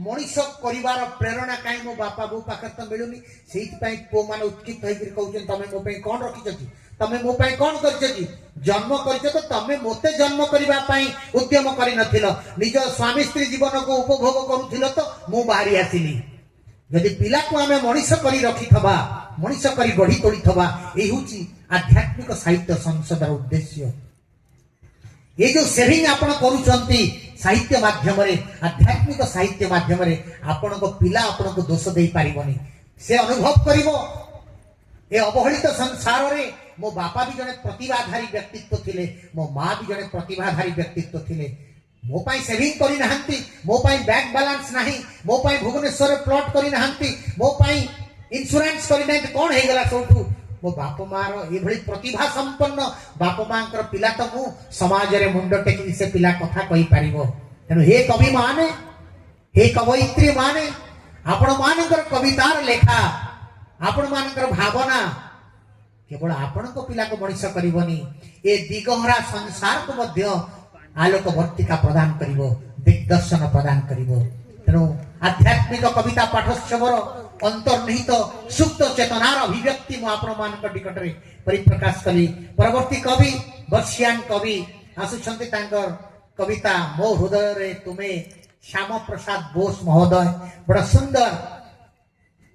मनीष कर प्रेरणा कहीं मो बापा बो पाखे तो मिलूनी से पुओ मैंने उत्क्षिप्त होकर कहते तमें मो कौन रखी तमें मो कौन कर जन्म कर तो तमें मत जन्म करने उद्यम कर निज स्वामी स्त्री जीवन को उपभोग करुल तो मु बाहरी आसली जदि पिला को आम मनीष कर रखी मनीष कर गढ़ी तोड़ी यही हूँ आध्यात्मिक साहित्य संसद उद्देश्य ये जो सेविंग आपण करूचंती साहित्य माध्यम रे आध्यात्मिक साहित्य माध्यम रे आपण को पिला आपण को दोष दे पारिबनी से अनुभव करिवो ए अवहेलित संसार रे मो बापा भी जने प्रतिभाधारी व्यक्तित्व थिले मो मां भी जने प्रतिभाधारी व्यक्तित्व थिले मो पाई सेविंग करि नहंती मो पाई बैंक बैलेंस नाही मो पाई भुवनेश्वर प्लॉट करि नहंती मो पाई इंश्योरेंस करि नै कोन हे गेला सोटू मो बाप मार ये प्रतिभा संपन्न बाप मां पिला तो मु समाज रे मुंड टेकी से पिला कथा कहि पारिबो तेनु हे कवि माने हे कवयित्री माने आपण मानकर कवितार लेखा आपण मानकर भावना केवल आपण को पिला को मनीष करिवनी ए दिगहरा संसार को मध्य आलोक वर्तिका प्रदान करिवो दिग्दर्शन प्रदान करिवो तेनु आध्यात्मिक कविता पाठोत्सवर अंतर्निहित सुप्त चेतनार अभिव्यक्ति मु आपण मानक निकट रे परिप्रकाश कली परवर्ती कवि बर्षियान कवि आसुछंती तांकर कविता मो हृदय रे तुमे श्याम प्रसाद बोस महोदय बड़ा सुंदर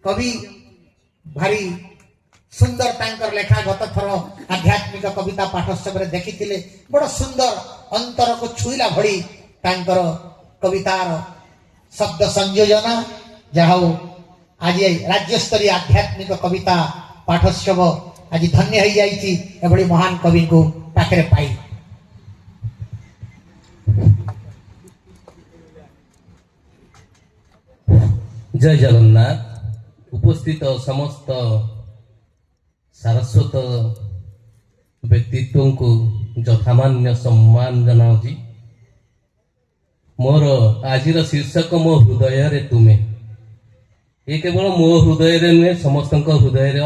कवि भारी सुंदर तांकर लेखा गत थर आध्यात्मिक कविता पाठोत्सव रे देखिथिले बड़ा सुंदर अंतर को छुईला भली तांकर कवितार शब्द संयोजन जहाउ आज राज्य स्तरीय आध्यात्मिक कविता पाठोत्सव आज धन्य हो जाइए एभली महान कवि को पाखे पाई जय जगन्नाथ उपस्थित समस्त सारस्वत व्यक्तित्व को यथामान्य सम्मान जनाऊँगी मोर आज शीर्षक मो हृदय रे तुमे ये केवल मो हृदय रे नुहे समस्त हृदय रे